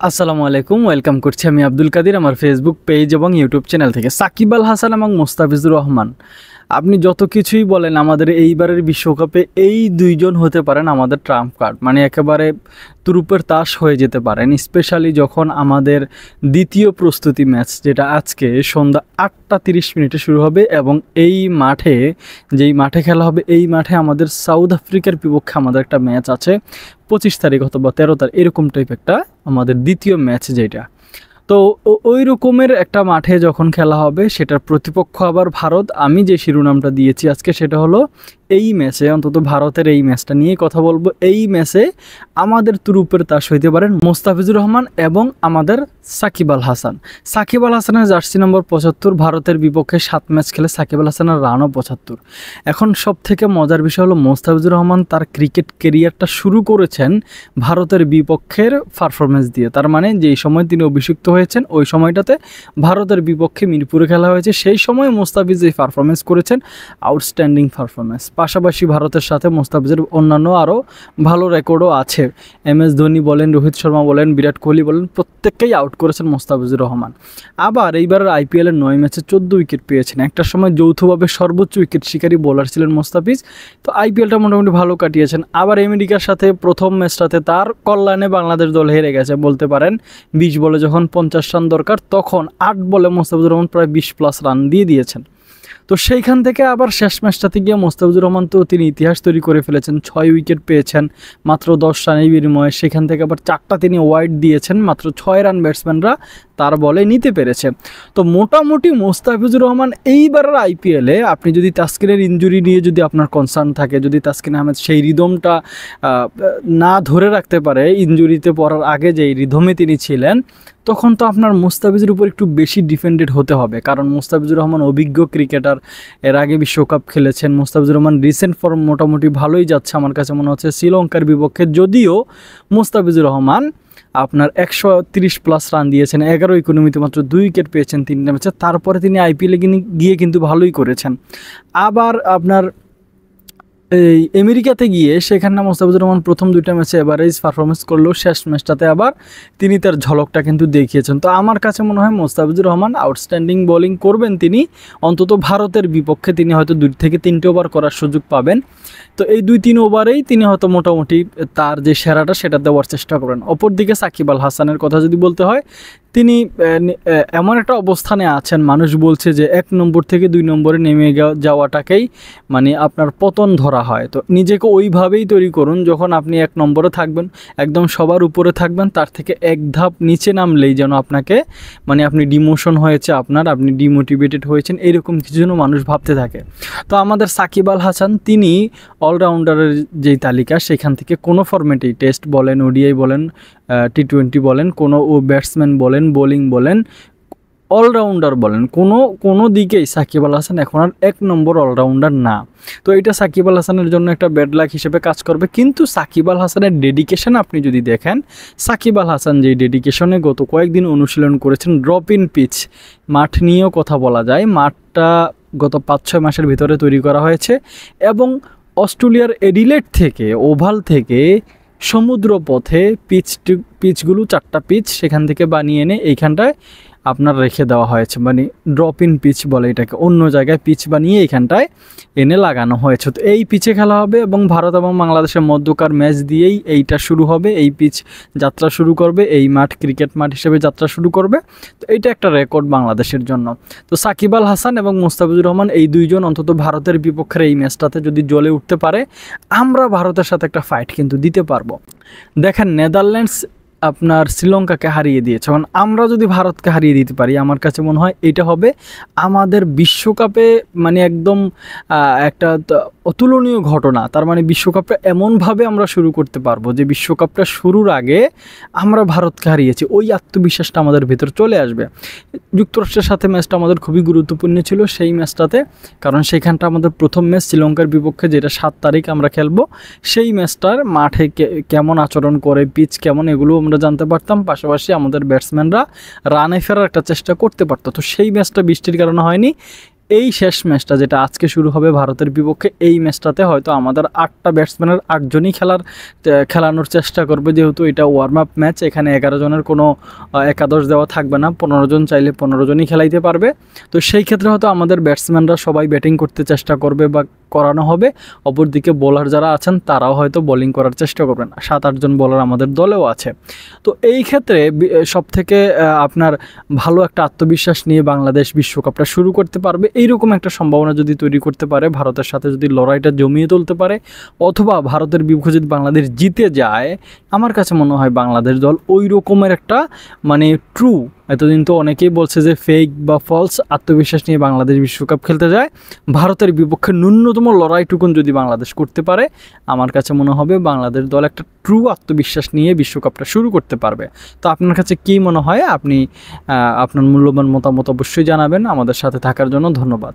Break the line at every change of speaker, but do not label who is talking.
আসসালামু আলাইকুম, ওয়েলকাম করছি আমি আব্দুল কাদির আমার ফেসবুক পেজ এবং ইউটিউব চ্যানেল থেকে। সাকিব আল হাসান এবং মোস্তাফিজুর রহমান, আপনি যত কিছুই বলেন, আমাদের এইবারের বিশ্বকাপে এই দুইজন হতে পারেন আমাদের ট্রাম্প কার্ড, মানে একেবারে তুরুপের তাস হয়ে যেতে পারেন। স্পেশালি যখন আমাদের দ্বিতীয় প্রস্তুতি ম্যাচ, যেটা আজকে সন্ধ্যা 8:30 শুরু হবে এবং এই মাঠে, যেই মাঠে খেলা হবে, এই মাঠে আমাদের সাউথ আফ্রিকার বিপক্ষে আমাদের একটা ম্যাচ আছে 25 তারিখ অথবা 13 তারিখ, এরকম টাইপ একটা আমাদের দ্বিতীয় ম্যাচ যেটা। তো ওই রকমের একটা মাঠে যখন খেলা হবে, সেটার প্রতিপক্ষ আবার ভারত। আমি যে শিরোনামটা দিয়েছি আজকে সেটা হলো এই ম্যাচে, অন্তত ভারতের এই ম্যাচটা নিয়ে কথা বলবো। এই ম্যাচে আমাদের তুরুপের তাস হইতে পারেন মোস্তাফিজুর রহমান এবং আমাদের সাকিব আল হাসান। সাকিব আল হাসানের জার্সি নম্বর 75, ভারতের বিপক্ষে 7 ম্যাচ খেলে সাকিব আল হাসানের রানও 75। এখন সব থেকে মজার বিষয় হলো মোস্তাফিজুর রহমান তার ক্রিকেট কেরিয়ারটা শুরু করেছেন ভারতের বিপক্ষের পারফরমেন্স দিয়ে। তার মানে যেই সময় তিনি অভিষিক্ত হয়েছেন ওই সময়টাতে ভারতের বিপক্ষে মিরপুরে খেলা হয়েছে, সেই সময় মোস্তাফিজ এই পারফরমেন্স করেছেন, আউটস্ট্যান্ডিং পারফরমেন্স। পাশাপাশি ভারতের সাথে মোস্তাফিজের অন্যান্য আরও ভালো রেকর্ডও আছে। MS ধোনি বলেন, রোহিত শর্মা বলেন, বিরাট কোহলি বলেন, প্রত্যেককেই আউট করেছেন মোস্তাফিজুর রহমান। আবার এইবারের IPL-এর 9 ম্যাচে 14 উইকেট পেয়েছেন। একটা সময় যৌথভাবে সর্বোচ্চ উইকেট শিকারী বোলার ছিলেন মোস্তাফিজ। তো IPL-টা মোটামুটি ভালো কাটিয়েছেন। আবার আমেরিকার সাথে প্রথম ম্যাচটাতে তার কল্যাণে বাংলাদেশ দল হেরে গেছে বলতে পারেন। 20 বলে যখন 50 রান দরকার, তখন 8 বলে মোস্তাফিজুর রহমান প্রায় 20+ রান দিয়ে দিয়েছেন। তো সেইখান থেকে আবার শেষ ম্যাচটাতে গিয়ে মোস্তাফিজুর রহমান তো তিনি ইতিহাস তৈরি করে ফেলেছেন। 6 উইকেট পেয়েছেন মাত্র 10 রানের বিনিময়ে। সেখান থেকে আবার 4টা তিনি ওয়াইড দিয়েছেন, মাত্র 6 রান ব্যাটসম্যানরা তার বলে নিতে পেরেছে। তো মোটামুটি মোস্তাফিজুর রহমান এইবারের IPL-এ, আপনি যদি তাসকিনের ইনজুরি নিয়ে যদি আপনার কনসার্ন থাকে, যদি তাসকিন আহমেদ সেই রিদমটা না ধরে রাখতে পারে, ইনজুরিতে পড়ার আগে যেই রিদমে তিনি ছিলেন, তখন তো আপনার মুস্তাফিজের উপর একটু বেশি ডিফেন্ডেড হতে হবে। কারণ মুস্তাফিজুর রহমান অভিজ্ঞ ক্রিকেটার, এর আগে বিশ্বকাপ খেলেছেন। মুস্তাফিজুর রহমান রিসেন্ট ফর্ম মোটামুটি ভালোই যাচ্ছে আমার কাছে মনে হচ্ছে শ্রীলঙ্কার বিপক্ষে। যদিও মুস্তাফিজুর রহমান আপনার 130+ রান দিয়েছেন, 11 ইকোনমিতে মাত্র 2 উইকেট পেয়েছেন 3টা ম্যাচে, তারপরে তিনি IPL-এ গিয়ে কিন্তু ভালোই করেছেন। আবার আপনার এই আমেরিকাতে গিয়ে সেখানে মোস্তাফিজুর রহমান প্রথম 2টা ম্যাচে এভারেজ পারফরমেন্স করলেও শেষ ম্যাচটাতে আবার তিনি তার ঝলকটা কিন্তু দেখিয়েছেন। তো আমার কাছে মনে হয় মোস্তাফিজুর রহমান আউটস্ট্যান্ডিং বোলিং করবেন তিনি। অন্তত ভারতের বিপক্ষে তিনি হয়তো 2 থেকে 3টে ওভার করার সুযোগ পাবেন। তো এই 2-3 ওভারেই তিনি হয়তো মোটামুটি তার যে সেরাটা সেটা দেওয়ার চেষ্টা করেন। অপরদিকে সাকিব আল হাসানের কথা যদি বলতে হয়, তিনি এমন একটা অবস্থানে আছেন, মানুষ বলছে যে 1 নম্বর থেকে 2 নম্বরে নেমে যাওয়াটাকেই মানে আপনার পতন ধরা হয়। তো নিজেকে ওইভাবেই তৈরি করুন, যখন আপনি 1 নম্বরে থাকবেন, একদম সবার উপরে থাকবেন, তার থেকে এক ধাপ নিচে নামলেই যেন আপনাকে মানে আপনি ডিমোশন হয়েছে, আপনি ডিমোটিভেটেড হয়েছেন, এরকম কিছু যেন মানুষ ভাবতে থাকে। তো আমাদের সাকিব আল হাসান তিনি অলরাউন্ডারের যেই তালিকা, সেখান থেকে কোনো ফরম্যাটেই, টেস্ট বলেন, ODI বলেন, T20 বলেন, কোনো ব্যাটসম্যান বলেন, বোলিং বলেন, অলরাউন্ডার বলেন, কোনো দিকেই সাকিব আল হাসান এখন আর 1 নম্বর অলরাউন্ডার না। তো এটা সাকিব আল হাসানের জন্য একটা ব্যাড লাক হিসেবে কাজ করবে। কিন্তু সাকিব আল হাসানের ডেডিকেশন আপনি যদি দেখেন, সাকিব আল হাসান যেই ডেডিকেশনে গত কয়েকদিন অনুশীলন করেছেন, ড্রপ ইন পিচ মাঠ নিয়েও কথা বলা যায়। মাঠটা গত 5-6 মাসের ভিতরে তৈরি করা হয়েছে এবং অস্ট্রেলিয়ার এডিলেড থেকে, ওভাল থেকে সমুদ্র পথে পিচগুলো 4টা পিচ সেখান থেকে বানিয়ে এনে এইখানটায় আপনার রেখে দেওয়া হয়েছে, মানে ড্রপ ইন পিচ বলে এটাকে। অন্য জায়গায় পিচ বানিয়ে এইখানটায় এনে লাগানো হয়েছে। তো এই পিচে খেলা হবে এবং ভারত এবং বাংলাদেশের মধ্যকার ম্যাচ দিয়েই এইটা শুরু হবে। এই পিচ যাত্রা শুরু করবে, এই মাঠ ক্রিকেট মাঠ হিসেবে যাত্রা শুরু করবে। তো এইটা একটা রেকর্ড বাংলাদেশের জন্য। তো সাকিব আল হাসান এবং মোস্তাফিজুর রহমান এই দুইজন অন্তত ভারতের বিপক্ষের এই ম্যাচটাতে যদি জ্বলে উঠতে পারে, আমরা ভারতের সাথে একটা ফাইট কিন্তু দিতে পারবো। দেখেন, নেদারল্যান্ডস আপনার শ্রীলঙ্কাকে হারিয়ে দিয়েছে, এখন আমরা যদি ভারতকে হারিয়ে দিতে পারি, আমার কাছে মনে হয় এটা হবে আমাদের বিশ্বকাপে মানে একদম একটা অতুলনীয় ঘটনা। তার মানে বিশ্বকাপটা এমনভাবে আমরা শুরু করতে পারবো যে বিশ্বকাপটা শুরুর আগে আমরা ভারতকে হারিয়েছি, ওই আত্মবিশ্বাসটা আমাদের ভেতর চলে আসবে। যুক্তরাষ্ট্রের সাথে ম্যাচটা আমাদের খুবই গুরুত্বপূর্ণ ছিল সেই ম্যাচটাতে, কারণ সেইখানটা আমাদের প্রথম ম্যাচ শ্রীলঙ্কার বিপক্ষে, যেটা 7 তারিখ আমরা খেলবো। সেই ম্যাচটার মাঠে কেমন আচরণ করে, পিচ কেমন, এগুলো আমরা জানতে পারতাম। পাশাপাশি আমাদের ব্যাটসম্যানরা রানে ফেরার একটা চেষ্টা করতে পারতো। তো সেই ম্যাচটা বৃষ্টির কারণে হয়নি। এই শেষ ম্যাচটা যেটা আজকে শুরু হবে ভারতের বিপক্ষে, এই ম্যাচটাতে হয়তো আমাদের 8টা ব্যাটসম্যানের 8জনই খেলানোর চেষ্টা করবে, যেহেতু এটা ওয়ার্ম আপ ম্যাচ। এখানে 11 জনের কোনো একাদশ দেওয়া থাকবে না, 15 জন চাইলে 15 জনই খেলাইতে পারবে। তো সেই ক্ষেত্রে হয়তো আমাদের ব্যাটসম্যানরা সবাই ব্যাটিং করতে চেষ্টা করবে বা করানো হবে, অপরদিকে বোলার যারা আছেন তারাও হয়তো বোলিং করার চেষ্টা করবেন। 7-8 জন বোলার আমাদের দলেও আছে। তো এই ক্ষেত্রে সবথেকে আপনার ভালো একটা আত্মবিশ্বাস নিয়ে বাংলাদেশ বিশ্বকাপটা শুরু করতে পারবে, এইরকম একটা সম্ভাবনা যদি তৈরি করতে পারে, ভারতের সাথে যদি লড়াইটা জমিয়ে তুলতে পারে, অথবা ভারতের বিপক্ষে যদি বাংলাদেশ জিতে যায়, আমার কাছে মনে হয় বাংলাদেশ দল ওই রকমের একটা মানে ট্রু, এতদিন তো অনেকেই বলছে যে ফেক বা ফলস আত্মবিশ্বাস নিয়ে বাংলাদেশ বিশ্বকাপ খেলতে যায়, ভারতের বিপক্ষে ন্যূনতম লড়াইটুকুন যদি বাংলাদেশ করতে পারে, আমার কাছে মনে হবে বাংলাদেশ দল একটা ট্রু আত্মবিশ্বাস নিয়ে বিশ্বকাপটা শুরু করতে পারবে। তো আপনার কাছে কী মনে হয়? আপনি আপনার মূল্যবান মতামত অবশ্যই জানাবেন। আমাদের সাথে থাকার জন্য ধন্যবাদ।